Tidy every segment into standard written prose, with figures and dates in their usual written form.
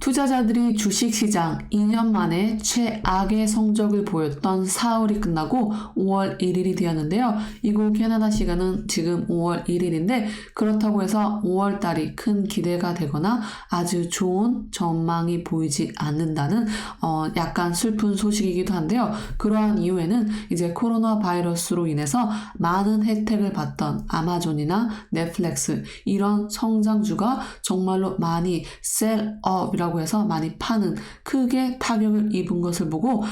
투자자들이 주식시장 2년 만에 최악의 성적을 보였던 4월이 끝나고 5월 1일이 되었는데요. 이곳 캐나다 시간은 지금 5월 1일인데 그렇다고 해서 5월 달이 큰 기대가 되거나 아주 좋은 전망이 보이지 않는다는 약간 슬픈 소식이기도 한데요. 그러한 이유에는 이제 코로나 바이러스로 인해서 많은 혜택을 받던 아마존이나 넷플릭스 이런 성장주가 정말로 많이 셀업이라고 해서 많이 파는 크게 타격을 입은 것을 보고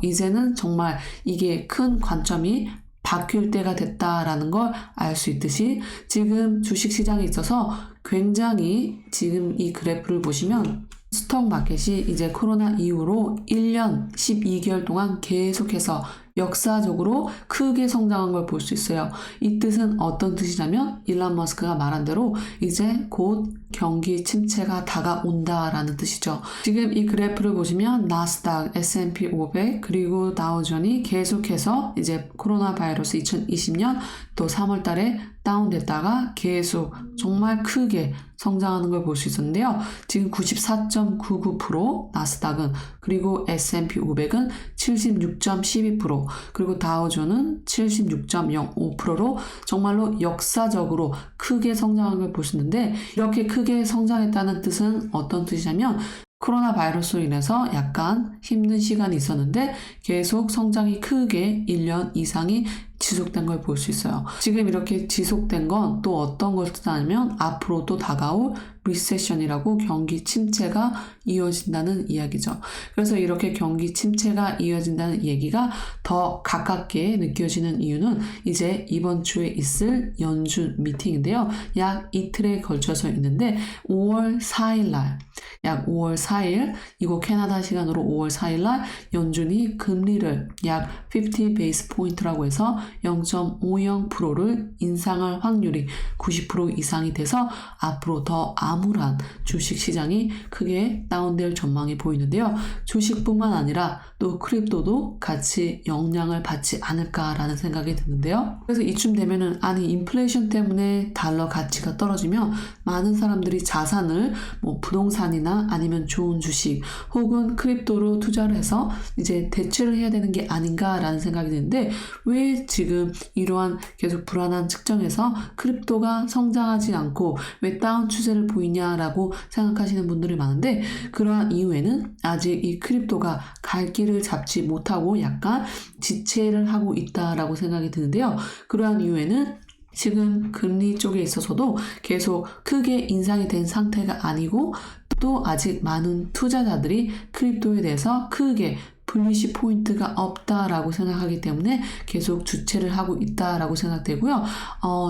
이제는 정말 이게 큰 관점이 바뀔 때가 됐다라는 걸 알 수 있듯이 지금 주식시장에 있어서 굉장히 지금 이 그래프를 보시면 스톡 마켓이 이제 코로나 이후로 1년 12개월 동안 계속해서 역사적으로 크게 성장한 걸 볼 수 있어요. 이 뜻은 어떤 뜻이냐면 일론 머스크가 말한 대로 이제 곧 경기 침체가 다가온다라는 뜻이죠. 지금 이 그래프를 보시면 나스닥, S&P 500 그리고 다우존이 계속해서 이제 코로나 바이러스 2020년 또 3월 달에 다운됐다가 계속 정말 크게 성장하는 걸 볼 수 있었는데요. 지금 94.99% 나스닥은 그리고 S&P 500은 76.12% 그리고 다우존은 76.05%로 정말로 역사적으로 크게 성장한 걸 볼 수 있는데 이렇게 크게 성장했다는 뜻은 어떤 뜻이냐면 코로나 바이러스로 인해서 약간 힘든 시간이 있었는데 계속 성장이 크게 1년 이상이 지속된 걸 볼 수 있어요. 지금 이렇게 지속된 건 또 어떤 걸 뜻하냐면 앞으로 또 다가올 리세션이라고 경기 침체가 이어진다는 이야기죠. 그래서 이렇게 경기 침체가 이어진다는 얘기가 더 가깝게 느껴지는 이유는 이제 이번 주에 있을 연준 미팅인데요. 약 이틀에 걸쳐서 있는데 5월 4일 날 약 5월 4일 이곳 캐나다 시간으로 5월 4일 날 연준이 금리를 약 50 베이스 포인트라고 해서 0.50%를 인상할 확률이 90% 이상이 돼서 앞으로 더 암울한 주식시장이 크게 다운될 전망이 보이는데요. 주식뿐만 아니라 또 크립토도 같이 영향을 받지 않을까라는 생각이 드는데요. 그래서 이쯤 되면은 아니 인플레이션 때문에 달러 가치가 떨어지면 많은 사람들이 자산을 뭐 부동산이나 아니면 좋은 주식 혹은 크립토로 투자를 해서 이제 대체를 해야 되는 게 아닌가라는 생각이 드는데 왜 지금 이러한 계속 불안한 측정에서 크립토가 성장하지 않고 왜 다운 추세를 보이냐라고 생각하시는 분들이 많은데 그러한 이유에는 아직 이 크립토가 갈 길을 잡지 못하고 약간 지체를 하고 있다라고 생각이 드는데요. 그러한 이유에는 지금 금리 쪽에 있어서도 계속 크게 인상이 된 상태가 아니고 또 아직 많은 투자자들이 크립토에 대해서 크게 분리시 포인트가 없다라고 생각하기 때문에 계속 주체를 하고 있다라고 생각되고요.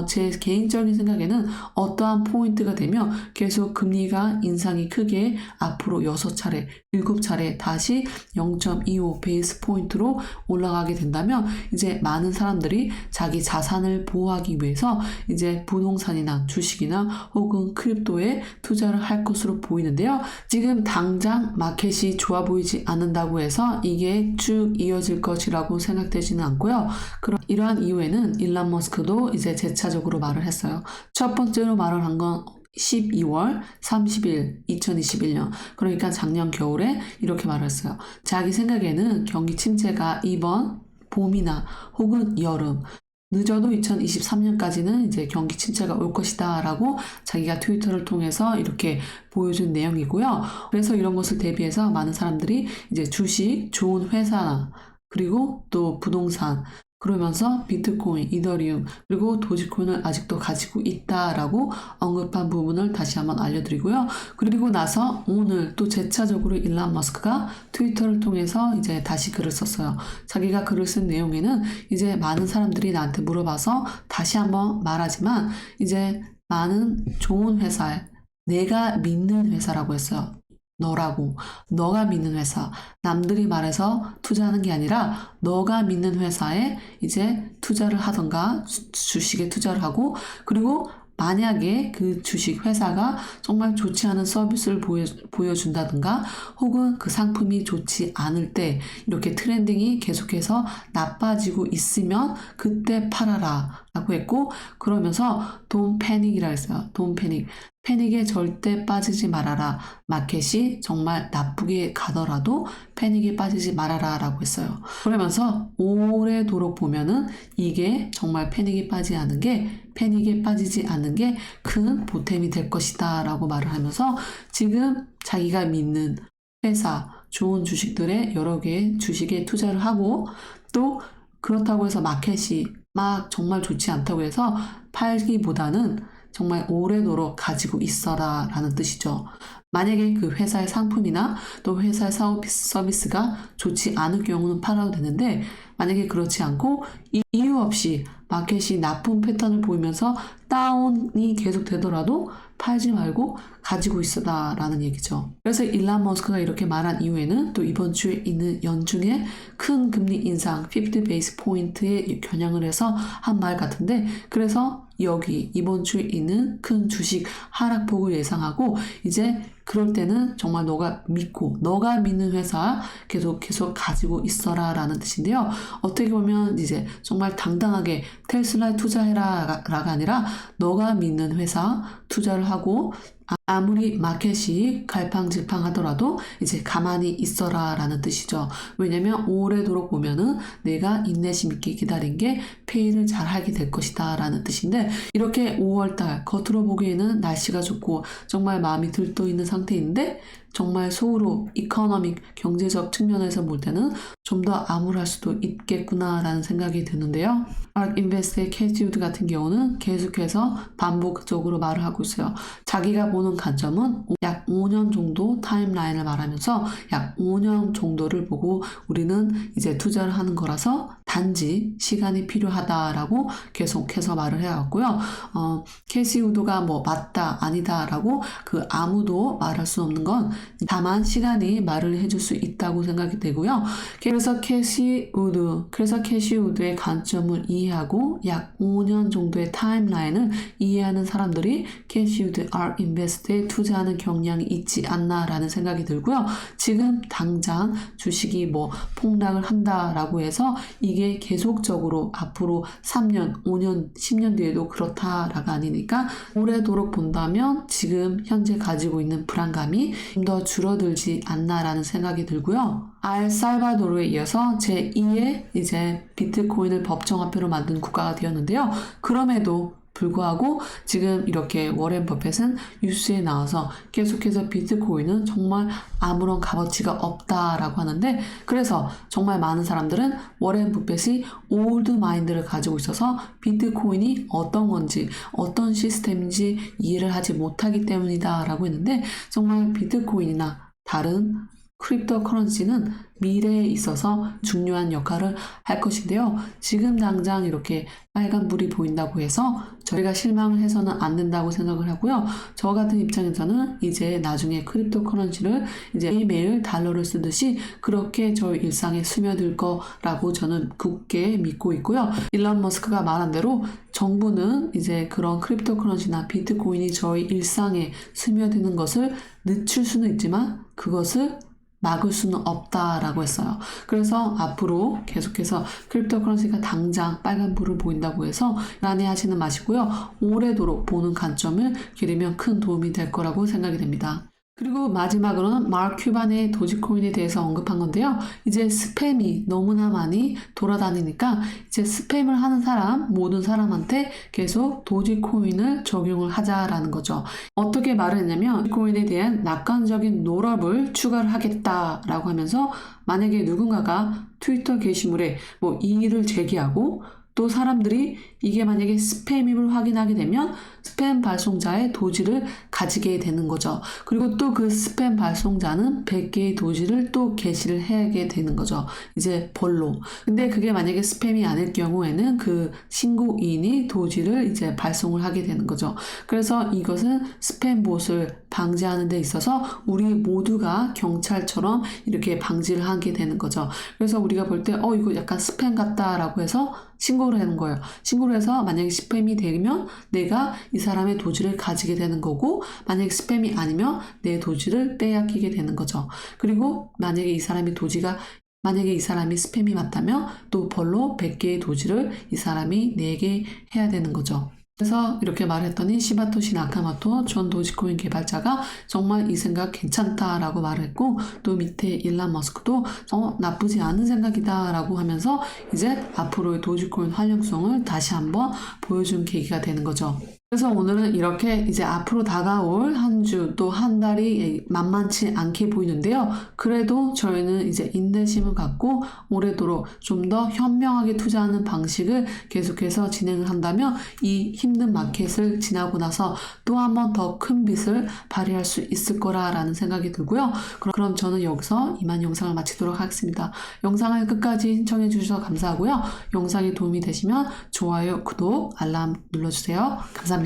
제 개인적인 생각에는 어떠한 포인트가 되면 계속 금리가 인상이 크게 앞으로 6차례, 7차례 다시 0.25 베이스 포인트로 올라가게 된다면 이제 많은 사람들이 자기 자산을 보호하기 위해서 이제 부동산이나 주식이나 혹은 크립토에 투자를 할 것으로 보이는데요. 지금 당장 마켓이 좋아 보이지 않는다고 해서 이게 쭉 이어질 것이라고 생각되지는 않고요. 그럼 이러한 이유에는 일론 머스크도 이제 재차적으로 말을 했어요. 첫 번째로 말을 한 건 12월 30일 2021년 그러니까 작년 겨울에 이렇게 말을 했어요. 자기 생각에는 경기 침체가 이번 봄이나 혹은 여름 늦어도 2023년까지는 이제 경기 침체가 올 것이다 라고 자기가 트위터를 통해서 이렇게 보여준 내용이고요. 그래서 이런 것을 대비해서 많은 사람들이 이제 주식, 좋은 회사나 그리고 또 부동산 그러면서 비트코인, 이더리움 그리고 도지코인을 아직도 가지고 있다라고 언급한 부분을 다시 한번 알려드리고요. 그리고 나서 오늘 또 재차적으로 일론 머스크가 트위터를 통해서 이제 다시 글을 썼어요. 자기가 글을 쓴 내용에는 이제 많은 사람들이 나한테 물어봐서 다시 한번 말하지만 이제 많은 좋은 회사에 내가 믿는 회사라고 했어요. 너가 믿는 회사, 남들이 말해서 투자하는 게 아니라 너가 믿는 회사에 이제 투자를 하던가 주식에 투자를 하고 그리고 만약에 그 주식 회사가 정말 좋지 않은 서비스를 보여준다든가 혹은 그 상품이 좋지 않을 때 이렇게 트렌딩이 계속해서 나빠지고 있으면 그때 팔아라 라고 했고 그러면서 Don't panic이라고 했어요. Don't panic. 패닉에 절대 빠지지 말아라. 마켓이 정말 나쁘게 가더라도 패닉에 빠지지 말아라 라고 했어요. 그러면서 오래도록 보면은 이게 정말 패닉에 빠지지 않는 게 큰 보탬이 될 것이다 라고 말을 하면서 지금 자기가 믿는 회사, 좋은 주식들의 여러 개의 주식에 투자를 하고 또 그렇다고 해서 마켓이 막 정말 좋지 않다고 해서 팔기보다는 정말 오래도록 가지고 있어라 라는 뜻이죠. 만약에 그 회사의 상품이나 또 회사의 서비스가 좋지 않을 경우는 팔아도 되는데 만약에 그렇지 않고 이유 없이 마켓이 나쁜 패턴을 보이면서 다운이 계속 되더라도 팔지 말고 가지고 있어라 라는 얘기죠. 그래서 일론 머스크가 이렇게 말한 이후에는 또 이번 주에 있는 연중에 큰 금리 인상 50 베이스 포인트에 겨냥을 해서 한 말 같은데 그래서 여기 이번 주에 있는 큰 주식 하락폭을 예상하고 이제 그럴 때는 정말 너가 믿는 회사 계속 가지고 있어라 라는 뜻인데요. 어떻게 보면 이제 정말 당당하게 테슬라에 투자해라 라가 아니라 너가 믿는 회사 투자를 하고 아무리 마켓이 갈팡질팡하더라도 이제 가만히 있어라 라는 뜻이죠. 왜냐면 오래도록 보면은 내가 인내심 있게 기다린 게 페이를 잘 하게 될 것이다 라는 뜻인데 이렇게 5월달 겉으로 보기에는 날씨가 좋고 정말 마음이 들떠 있는 상태인데 정말 속으로 이코노믹 경제적 측면에서 볼 때는 좀 더 암울할 수도 있겠구나 라는 생각이 드는데요. ARK Invest의 캐시 우드 같은 경우는 계속해서 반복적으로 말을 하고 있어요. 자기가 보는 관점은 약 5년 정도 타임라인을 말하면서 약 5년 정도를 보고 우리는 이제 투자를 하는 거라서 단지 시간이 필요하다라고 계속해서 말을 해왔고요. 캐시 우드가 뭐 맞다 아니다 라고 그 아무도 말할 수 없는 건 다만 시간이 말을 해줄 수 있다고 생각이 되고요. 그래서 캐시 우드의 관점을 이해하고 약 5년 정도의 타임라인을 이해하는 사람들이 캐시 우드 ARK Invest에 투자하는 경향이 있지 않나라는 생각이 들고요. 지금 당장 주식이 뭐 폭락을 한다라고 해서 이게 계속적으로 앞으로 3년, 5년, 10년 뒤에도 그렇다라가 아니니까 오래도록 본다면 지금 현재 가지고 있는 불안감이 좀 더 줄어들지 않나라는 생각이 들고요. 알살바도르에 이어서 제2의 이제 비트코인을 법정화폐로 만든 국가가 되었는데요. 그럼에도 불구하고 지금 이렇게 워렌 버핏은 뉴스에 나와서 계속해서 비트코인은 정말 아무런 값어치가 없다라고 하는데 그래서 정말 많은 사람들은 워렌 버핏이 올드 마인드를 가지고 있어서 비트코인이 어떤 건지 어떤 시스템인지 이해를 하지 못하기 때문이다 라고 했는데 정말 비트코인이나 다른 크립토 커런시는 미래에 있어서 중요한 역할을 할 것인데요. 지금 당장 이렇게 빨간불이 보인다고 해서 저희가 실망을 해서는 안 된다고 생각을 하고요. 저 같은 입장에서는 이제 나중에 크립토 커런시를 이제 매일매일 달러를 쓰듯이 그렇게 저희 일상에 스며들 거라고 저는 굳게 믿고 있고요. 일론 머스크가 말한 대로 정부는 이제 그런 크립토 커런시나 비트코인이 저희 일상에 스며드는 것을 늦출 수는 있지만 그것을 막을 수는 없다라고 했어요. 그래서 앞으로 계속해서 크립토 커런시가 당장 빨간불을 보인다고 해서 난해하지는 마시고요. 오래도록 보는 관점을 기르면 큰 도움이 될 거라고 생각이 됩니다. 그리고 마지막으로는 마크 큐반의 도지코인에 대해서 언급한 건데요. 이제 스팸이 너무나 많이 돌아다니니까 이제 스팸을 하는 모든 사람한테 계속 도지코인을 적용을 하자라는 거죠. 어떻게 말을 했냐면 도지코인에 대한 낙관적인 노럽을 추가를 하겠다라고 하면서 만약에 누군가가 트위터 게시물에 뭐 이의를 제기하고 또 사람들이 이게 만약에 스팸임을 확인하게 되면 스팸 발송자의 도지를 가지게 되는 거죠. 그리고 또 그 스팸 발송자는 100개의 도지를 또 게시를 하게 되는 거죠. 이제 벌로. 근데 그게 만약에 스팸이 아닐 경우에는 그 신고인이 도지를 이제 발송을 하게 되는 거죠. 그래서 이것은 스팸봇을 방지하는 데 있어서 우리 모두가 경찰처럼 이렇게 방지를 하게 되는 거죠. 그래서 우리가 볼 때 이거 약간 스팸 같다라고 해서 신고를 하는 거예요. 신고를 해서 만약에 스팸이 되면 내가 이 사람의 도지를 가지게 되는 거고 만약에 스팸이 아니면 내 도지를 빼앗기게 되는 거죠. 그리고 만약에 이 사람이 스팸이 맞다면 또 벌로 100개의 도지를 이 사람이 내게 해야 되는 거죠. 그래서 이렇게 말했더니 시바토시 나카모토 전 도지코인 개발자가 정말 이 생각 괜찮다라고 말했고, 또 밑에 일론 머스크도 나쁘지 않은 생각이다 라고 하면서 이제 앞으로의 도지코인 활용성을 다시 한번 보여준 계기가 되는 거죠. 그래서 오늘은 이렇게 이제 앞으로 다가올 한 주 또 한 달이 만만치 않게 보이는데요. 그래도 저희는 이제 인내심을 갖고 오래도록 좀 더 현명하게 투자하는 방식을 계속해서 진행을 한다면 이 힘든 마켓을 지나고 나서 또 한 번 더 큰 빛을 발휘할 수 있을 거라는 생각이 들고요. 그럼 저는 여기서 이만 영상을 마치도록 하겠습니다. 영상을 끝까지 시청해 주셔서 감사하고요. 영상이 도움이 되시면 좋아요, 구독, 알람 눌러주세요. 감사합니다.